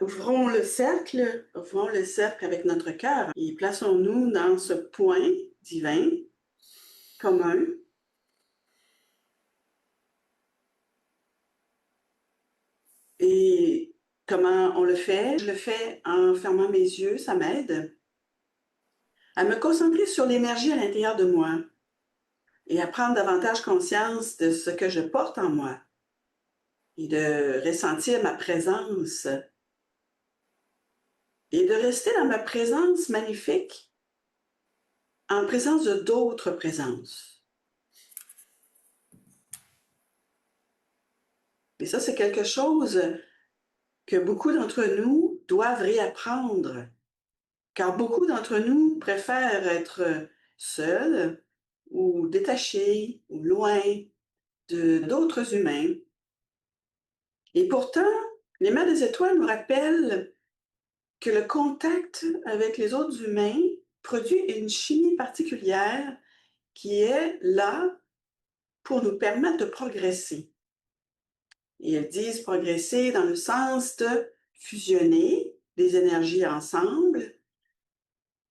Ouvrons le cercle avec notre cœur et plaçons-nous dans ce point divin commun. Et comment on le fait? Je le fais en fermant mes yeux, ça m'aide à me concentrer sur l'énergie à l'intérieur de moi et à prendre davantage conscience de ce que je porte en moi et de ressentir ma présence et de rester dans ma présence magnifique en présence de d'autres présences. Et ça, c'est quelque chose que beaucoup d'entre nous doivent réapprendre, car beaucoup d'entre nous préfèrent être seuls ou détachés ou loin de d'autres humains. Et pourtant, les Mères des Étoiles nous rappellent que le contact avec les autres humains produit une chimie particulière qui est là pour nous permettre de progresser. Et elles disent progresser dans le sens de fusionner des énergies ensemble.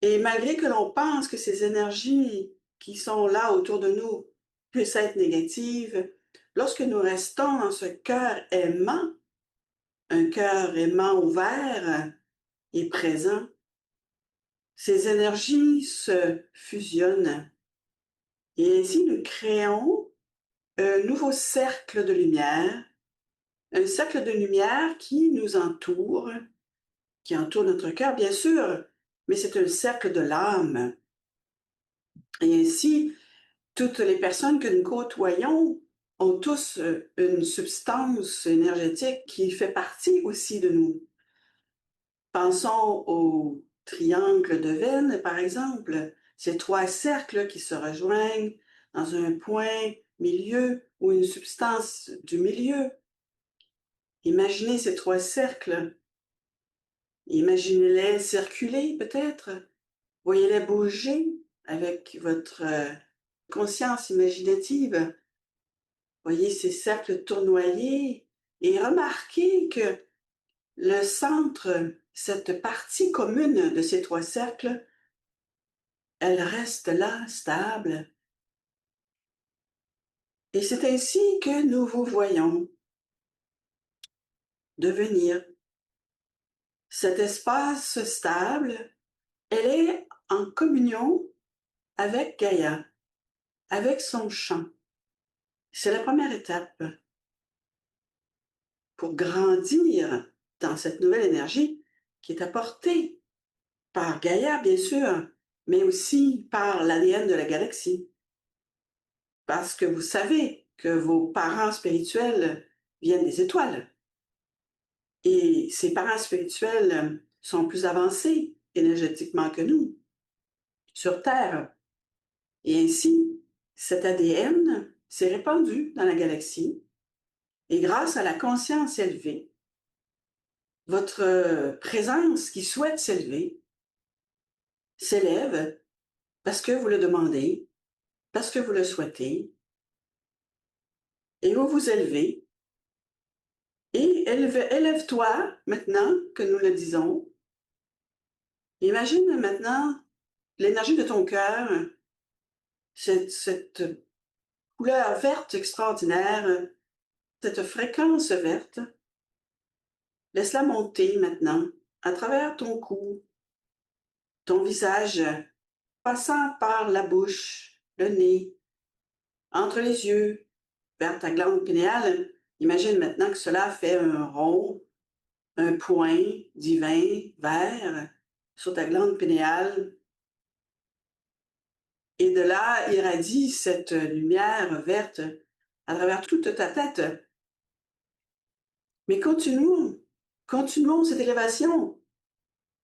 Et malgré que l'on pense que ces énergies qui sont là autour de nous puissent être négatives, lorsque nous restons dans ce cœur aimant, un cœur aimant ouvert et présent, ces énergies se fusionnent. Et ainsi, nous créons un nouveau cercle de lumière, un cercle de lumière qui nous entoure, qui entoure notre cœur, bien sûr, mais c'est un cercle de l'âme. Et ainsi, toutes les personnes que nous côtoyons ont tous une substance énergétique qui fait partie aussi de nous. Pensons au triangle de Venn, par exemple, ces trois cercles qui se rejoignent dans un point milieu ou une substance du milieu. Imaginez ces trois cercles. Imaginez-les circuler peut-être. Voyez-les bouger avec votre conscience imaginative. Voyez ces cercles tournoyer et remarquez que le centre, cette partie commune de ces trois cercles, elle reste là, stable. Et c'est ainsi que nous vous voyons devenir. Cet espace stable, elle est en communion avec Gaïa, avec son champ. C'est la première étape pour grandir dans cette nouvelle énergie qui est apportée par Gaïa, bien sûr, mais aussi par l'ADN de la galaxie. Parce que vous savez que vos parents spirituels viennent des étoiles. Et ces parents spirituels sont plus avancés énergétiquement que nous, sur Terre. Et ainsi, cet ADN s'est répandu dans la galaxie. Et grâce à la conscience élevée, votre présence qui souhaite s'élever s'élève parce que vous le demandez, parce que vous le souhaitez, et vous vous élevez. Et élève-toi maintenant que nous le disons. Imagine maintenant l'énergie de ton cœur, cette couleur verte extraordinaire, cette fréquence verte. Laisse-la monter maintenant à travers ton cou, ton visage, passant par la bouche, le nez, entre les yeux, vers ta glande pinéale. Imagine maintenant que cela fait un rond, un point divin, vert, sur ta glande pinéale. Et de là irradie cette lumière verte à travers toute ta tête. Mais continuons cette élévation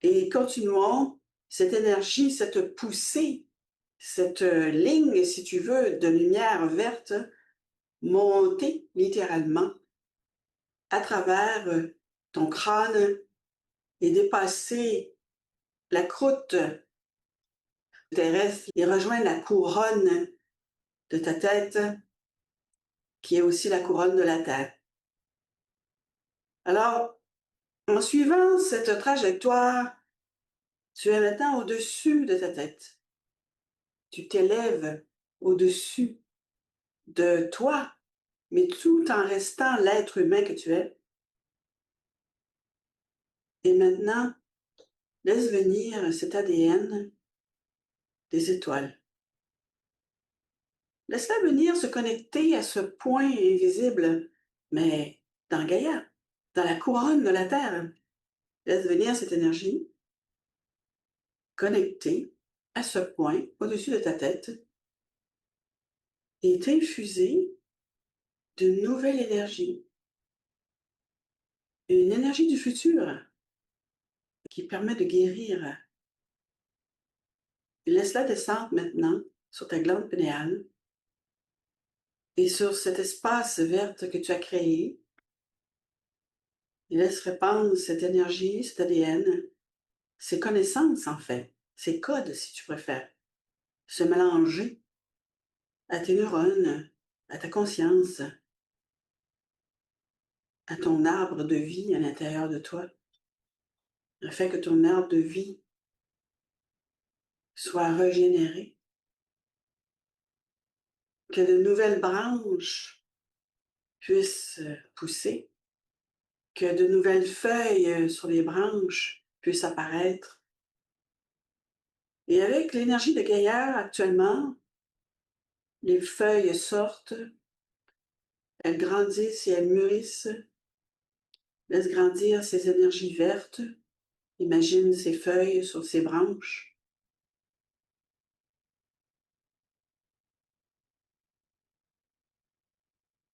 et continuons cette énergie, cette poussée, cette ligne, si tu veux, de lumière verte monter littéralement à travers ton crâne et dépasser la croûte terrestre et rejoindre la couronne de ta tête, qui est aussi la couronne de la Terre. Alors, En suivant cette trajectoire, tu es maintenant au-dessus de ta tête. Tu t'élèves au-dessus de toi, mais tout en restant l'être humain que tu es. Et maintenant, laisse venir cet ADN des étoiles. Laisse-la venir se connecter à ce point invisible, mais dans Gaïa, dans la couronne de la Terre. Laisse venir cette énergie connectée à ce point au-dessus de ta tête et t'infuser d'une nouvelle énergie, une énergie du futur qui permet de guérir. Laisse-la descendre maintenant sur ta glande pénéale et sur cet espace verte que tu as créé. Et laisse répandre cette énergie, cet ADN, ces connaissances en fait, ces codes si tu préfères, se mélanger à tes neurones, à ta conscience, à ton arbre de vie à l'intérieur de toi, afin que ton arbre de vie soit régénéré, que de nouvelles branches puissent pousser, que de nouvelles feuilles sur les branches puissent apparaître. Et avec l'énergie de Gaïa actuellement, les feuilles sortent, elles grandissent et elles mûrissent. Laisse grandir ces énergies vertes. Imagine ces feuilles sur ces branches.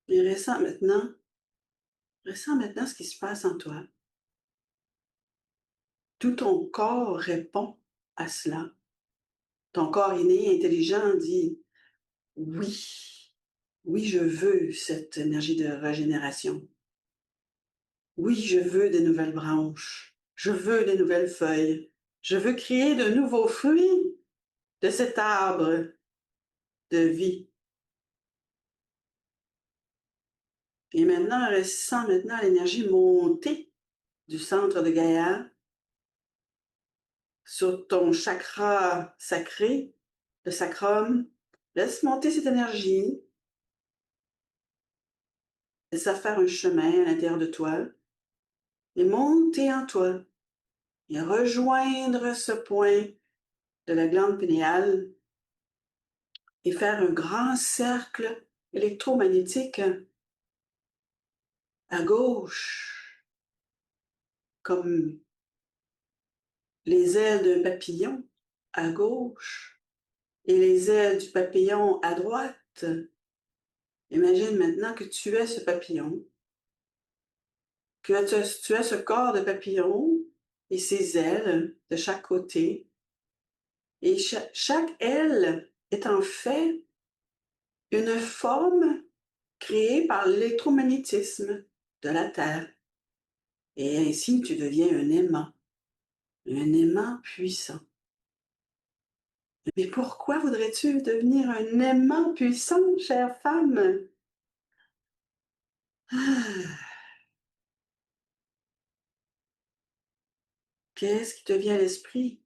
Et ressens maintenant ce qui se passe en toi. Tout ton corps répond à cela. Ton corps inné, intelligent dit oui, oui, je veux cette énergie de régénération. Oui, je veux des nouvelles branches. Je veux des nouvelles feuilles. Je veux créer de nouveaux fruits de cet arbre de vie. Et maintenant, ressens maintenant l'énergie monter du centre de Gaïa sur ton chakra sacré, le sacrum. Laisse monter cette énergie. Laisse-la faire un chemin à l'intérieur de toi et monter en toi et rejoindre ce point de la glande pinéale et faire un grand cercle électromagnétique à gauche, comme les ailes d'un papillon à gauche et les ailes du papillon à droite. Imagine maintenant que tu es ce papillon, que tu as ce corps de papillon et ses ailes de chaque côté. Et chaque aile est en fait une forme créée par l'électromagnétisme de la Terre. Et ainsi, tu deviens un aimant puissant. Mais pourquoi voudrais-tu devenir un aimant puissant, chère femme? Ah, qu'est-ce qui te vient à l'esprit?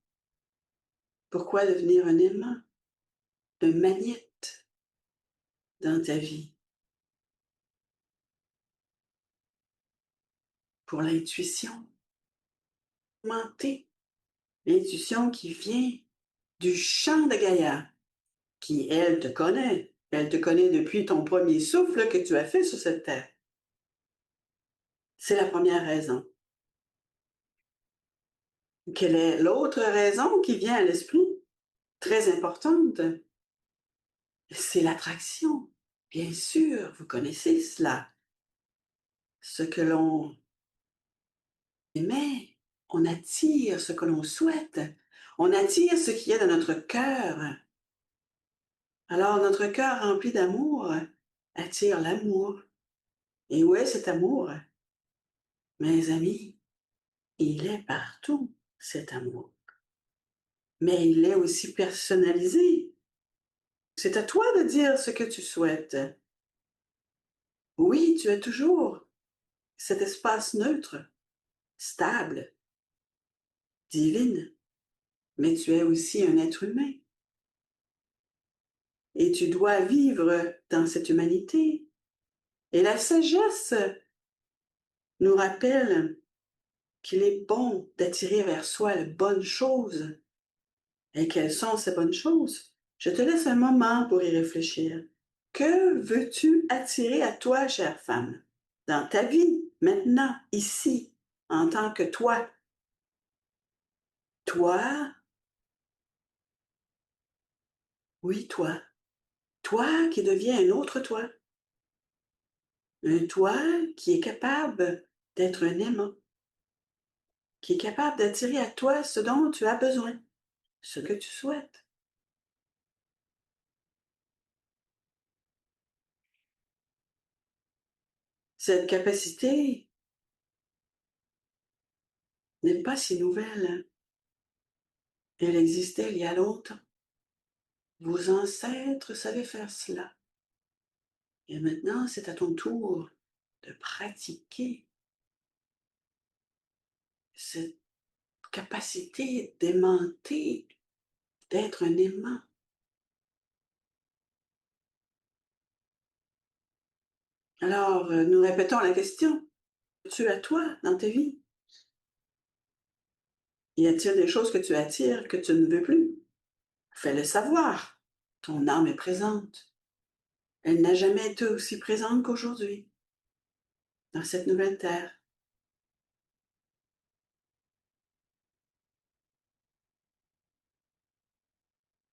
Pourquoi devenir un aimant, un magnète dans ta vie? Pour l'intuition, augmenter l'intuition qui vient du champ de Gaïa, qui, elle, te connaît. Elle te connaît depuis ton premier souffle que tu as fait sur cette terre. C'est la première raison. Quelle est l'autre raison qui vient à l'esprit? Très importante. C'est l'attraction. Bien sûr, vous connaissez cela. Ce que l'on émet, on attire ce que l'on souhaite. On attire ce qui est dans notre cœur. Alors, notre cœur rempli d'amour attire l'amour. Et où est cet amour? Mes amis, il est partout, cet amour. Mais il est aussi personnalisé. C'est à toi de dire ce que tu souhaites. Oui, tu es toujours cet espace neutre stable, divine, mais tu es aussi un être humain. Et tu dois vivre dans cette humanité. Et la sagesse nous rappelle qu'il est bon d'attirer vers soi les bonnes choses. Et quelles sont ces bonnes choses? Je te laisse un moment pour y réfléchir. Que veux-tu attirer à toi, chère femme, dans ta vie, maintenant, ici, en tant que toi? Toi, oui, toi. Toi qui deviens un autre toi. Un toi qui est capable d'être un aimant, qui est capable d'attirer à toi ce dont tu as besoin, ce que tu souhaites. Cette capacité n'est pas si nouvelle. Elle existait il y a longtemps. Vos ancêtres savaient faire cela. Et maintenant, c'est à ton tour de pratiquer cette capacité d'aimanter, d'être un aimant. Alors, nous répétons la question. Tu as toi dans ta vie? Y a-t-il des choses que tu attires que tu ne veux plus? Fais-le savoir. Ton âme est présente. Elle n'a jamais été aussi présente qu'aujourd'hui, dans cette nouvelle terre.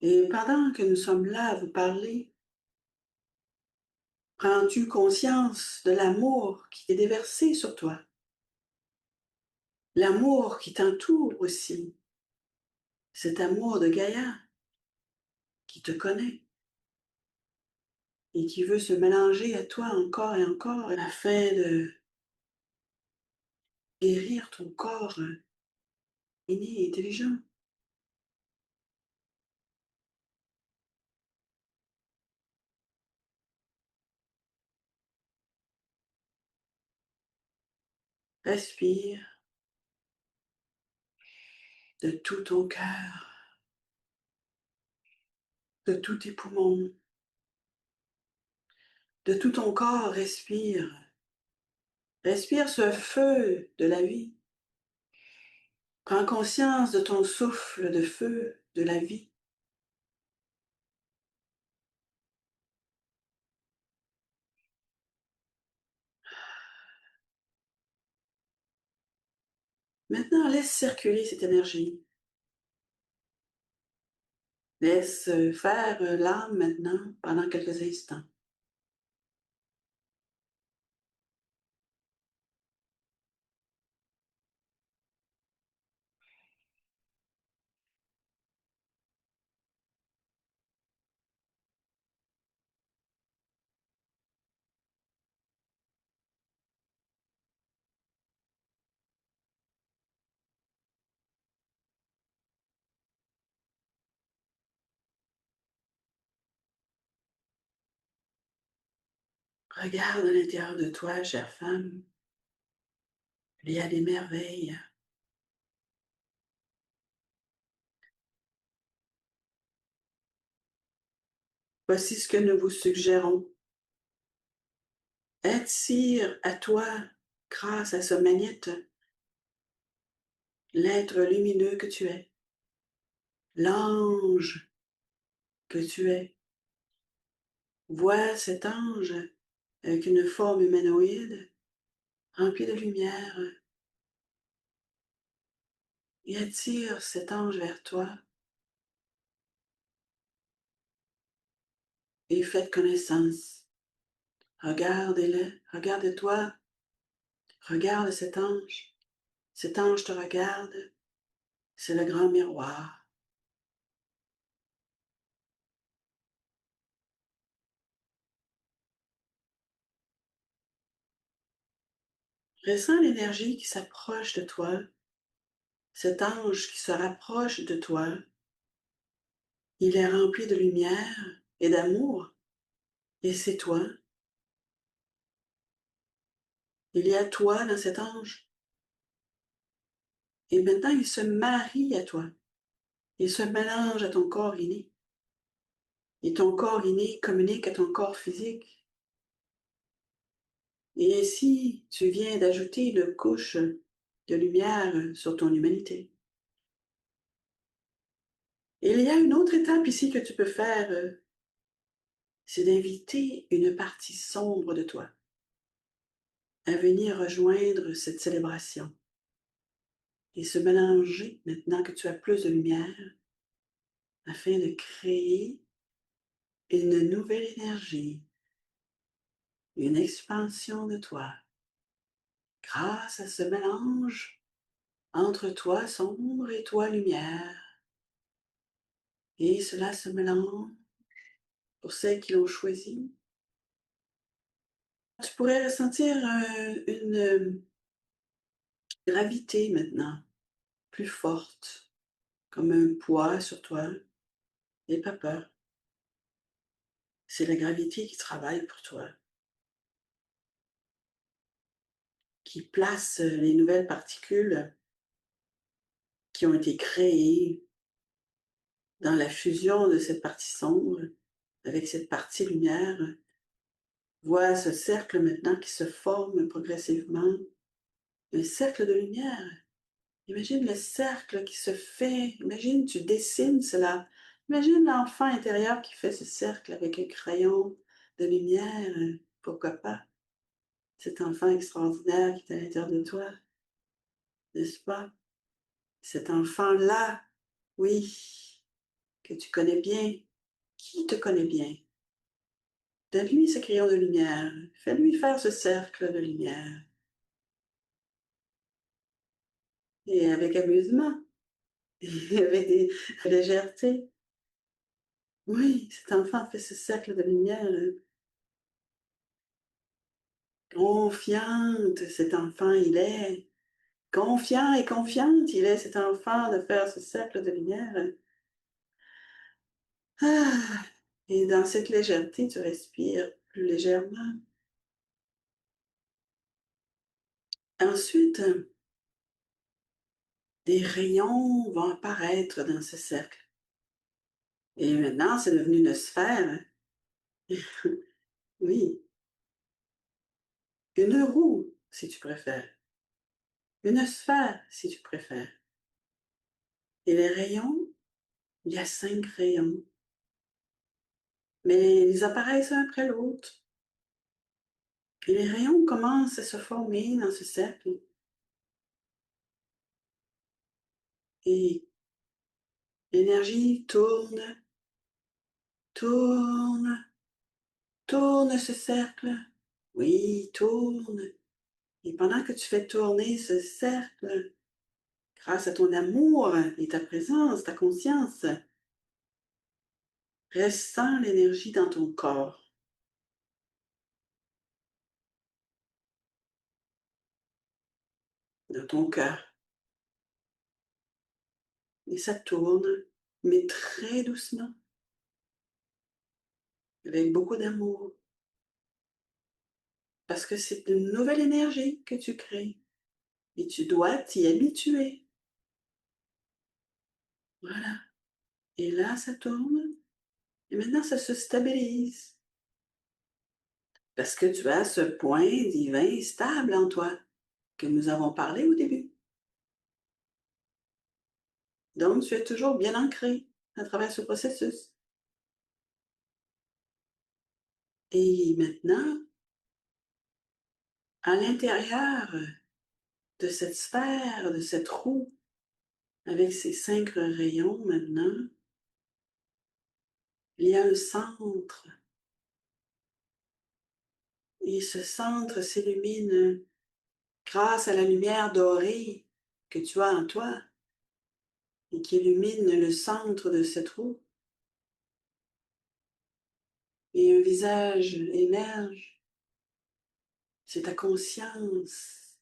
Et pendant que nous sommes là à vous parler, prends-tu conscience de l'amour qui est déversé sur toi? L'amour qui t'entoure aussi. Cet amour de Gaïa qui te connaît et qui veut se mélanger à toi encore et encore afin de guérir ton corps inné et intelligent. Respire de tout ton cœur, de tous tes poumons, de tout ton corps, respire. Respire ce feu de la vie. Prends conscience de ton souffle de feu de la vie. Maintenant, laisse circuler cette énergie. Laisse faire l'âme maintenant pendant quelques instants. Regarde à l'intérieur de toi, chère femme. Il y a des merveilles. Voici ce que nous vous suggérons. Attire à toi, grâce à ce magnéte, l'être lumineux que tu es, l'ange que tu es. Vois cet ange avec une forme humanoïde, remplie de lumière, et attire cet ange vers toi et faites connaissance. Regardez-le, regarde-toi, regarde cet ange. Cet ange te regarde, c'est le grand miroir. Ressens l'énergie qui s'approche de toi, cet ange qui se rapproche de toi. Il est rempli de lumière et d'amour, et c'est toi. Il y a toi dans cet ange. Et maintenant, il se marie à toi. Il se mélange à ton corps inné. Et ton corps inné communique à ton corps physique. Et ainsi, tu viens d'ajouter une couche de lumière sur ton humanité. Et il y a une autre étape ici que tu peux faire, c'est d'inviter une partie sombre de toi à venir rejoindre cette célébration et se mélanger maintenant que tu as plus de lumière afin de créer une nouvelle énergie, une expansion de toi grâce à ce mélange entre toi sombre et toi lumière. Et cela se mélange pour celles qui l'ont choisi. Tu pourrais ressentir une gravité maintenant, plus forte, comme un poids sur toi. N'aie pas peur. C'est la gravité qui travaille pour toi, qui place les nouvelles particules qui ont été créées dans la fusion de cette partie sombre avec cette partie lumière. Vois ce cercle maintenant qui se forme progressivement, un cercle de lumière. Imagine le cercle qui se fait, imagine, tu dessines cela. Imagine l'enfant intérieur qui fait ce cercle avec un crayon de lumière, pourquoi pas? Cet enfant extraordinaire qui est à l'intérieur de toi, n'est-ce pas? Cet enfant-là, oui, que tu connais bien, qui te connaît bien. Donne-lui ce crayon de lumière, fais-lui faire ce cercle de lumière. Et avec amusement, et avec des légèreté. Oui, cet enfant fait ce cercle de lumière confiante, cet enfant, il est confiant et confiante, il est cet enfant de faire ce cercle de lumière. Ah, et dans cette légèreté, tu respires plus légèrement. Ensuite, des rayons vont apparaître dans ce cercle. Et maintenant, c'est devenu une sphère. Oui, une roue, si tu préfères. Une sphère, si tu préfères. Et les rayons, il y a 5 rayons. Mais ils apparaissent un après l'autre. Et les rayons commencent à se former dans ce cercle. Et l'énergie tourne, tourne, tourne ce cercle. Oui, tourne. Et pendant que tu fais tourner ce cercle, grâce à ton amour et ta présence, ta conscience, ressens l'énergie dans ton corps, dans ton cœur. Et ça tourne, mais très doucement, avec beaucoup d'amour, parce que c'est une nouvelle énergie que tu crées et tu dois t'y habituer. Voilà. Et là, ça tourne et maintenant, ça se stabilise parce que tu as ce point divin stable en toi que nous avons parlé au début. Donc, tu es toujours bien ancré à travers ce processus. Et maintenant, à l'intérieur de cette sphère, de cette roue, avec ses 5 rayons maintenant, il y a un centre. Et ce centre s'illumine grâce à la lumière dorée que tu as en toi et qui illumine le centre de cette roue. Et un visage émerge. C'est ta conscience.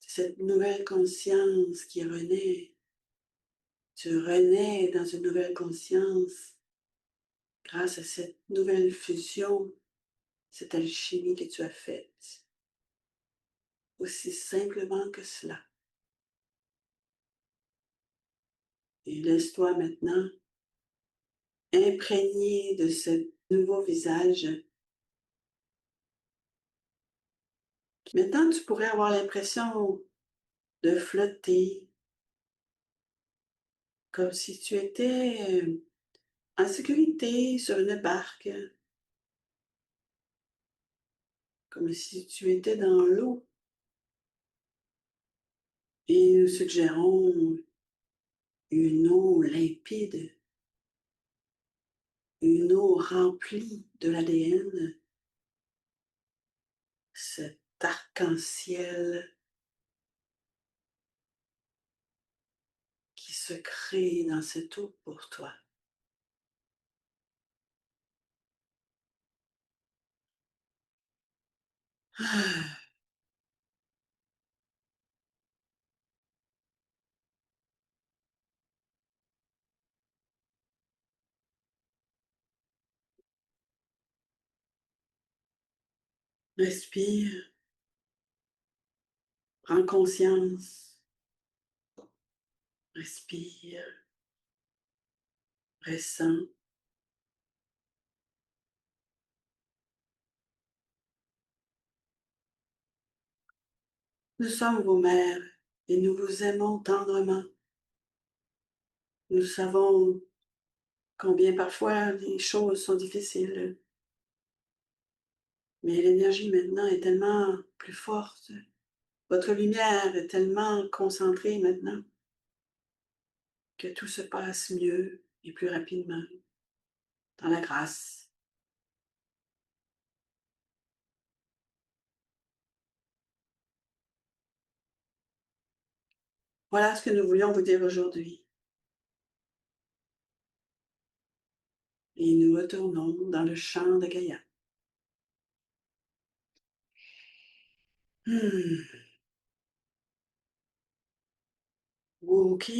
C'est cette nouvelle conscience qui renaît. Tu renais dans une nouvelle conscience grâce à cette nouvelle fusion, cette alchimie que tu as faite. Aussi simplement que cela. Et laisse-toi maintenant imprégner de ce nouveau visage. Maintenant, tu pourrais avoir l'impression de flotter, comme si tu étais en sécurité sur une barque, comme si tu étais dans l'eau. Et nous suggérons une eau limpide, une eau remplie de l'ADN, cet arc-en-ciel qui se crée dans cette eau pour toi. Ah, respire, prends conscience, respire, ressens. Nous sommes vos mères et nous vous aimons tendrement. Nous savons combien parfois les choses sont difficiles, mais l'énergie maintenant est tellement plus forte. Votre lumière est tellement concentrée maintenant que tout se passe mieux et plus rapidement dans la grâce. Voilà ce que nous voulions vous dire aujourd'hui. Et nous retournons dans le champ de Gaïa. Hmm. OK.